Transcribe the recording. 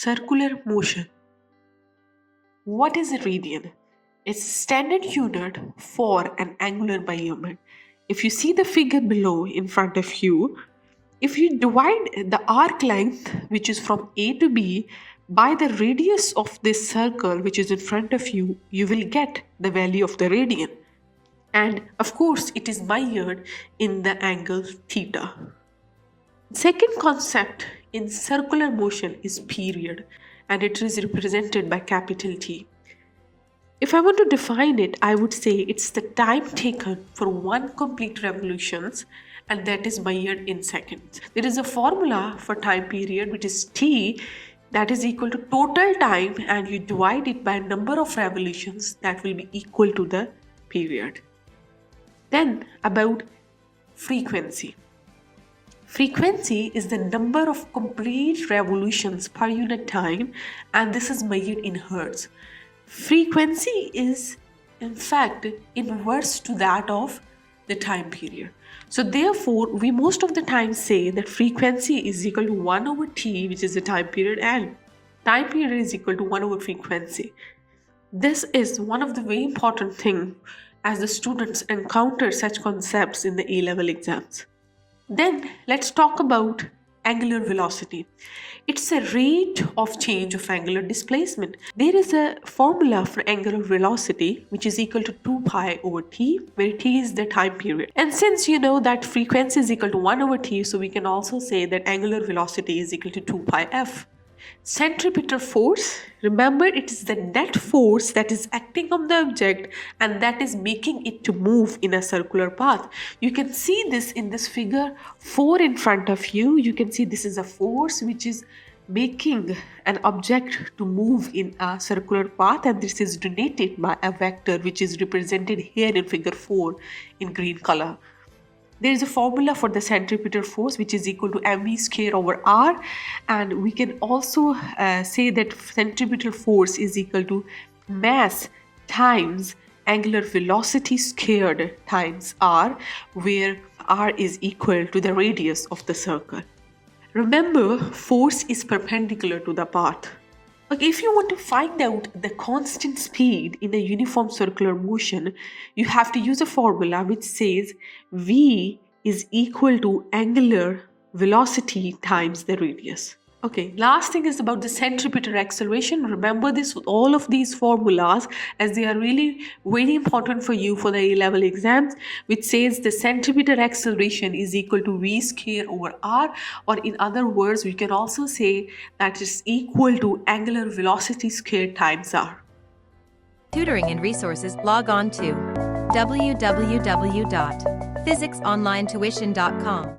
circular motion. What is a radian? It's a standard unit for an angular measurement. If you see the figure below in front of you, if you divide the arc length, which is from A to B, by the radius of this circle, which is in front of you, you will get the value of the radian. And of course, it is measured in the angle theta. Second concept in circular motion is period, and it is represented by capital T. If I want to define it, I would say it's the time taken for one complete revolutions, and that is measured in seconds. There is a formula for time period, which is T, that is equal to total time, and you divide it by number of revolutions, that will be equal to the period. Then about frequency. Frequency is the number of complete revolutions per unit time, and this is measured in hertz. Frequency is in fact inverse to that of the time period. So therefore, we most of the time say that frequency is equal to 1 over t, which is the time period, and time period is equal to 1 over frequency. This is one of the very important things as the students encounter such concepts in the A-level exams. Then let's talk about angular velocity. It's a rate of change of angular displacement. There is a formula for angular velocity which is equal to 2 pi over t, where t is the time period. And since you know that frequency is equal to 1 over t, so we can also say that angular velocity is equal to 2 pi f. Centripetal force, remember, it is the net force that is acting on the object and that is making it to move in a circular path. You can see this in this figure 4 in front of you. You can see this is a force which is making an object to move in a circular path, and this is denoted by a vector which is represented here in figure 4 in green color. There is a formula for the centripetal force which is equal to mv square over r, and we can also say that centripetal force is equal to mass times angular velocity squared times r, where r is equal to the radius of the circle. Remember, force is perpendicular to the path. Okay, if you want to find out the constant speed in a uniform circular motion, you have to use a formula which says v is equal to angular velocity times the radius. Okay, last thing is about the centripetal acceleration. Remember this, all of these formulas, as they are really very important for you for the A-level exams, which says the centripetal acceleration is equal to v square over r, or in other words, we can also say that it's equal to angular velocity squared times r. Tutoring and resources, log on to www.physicsonlinetuition.com.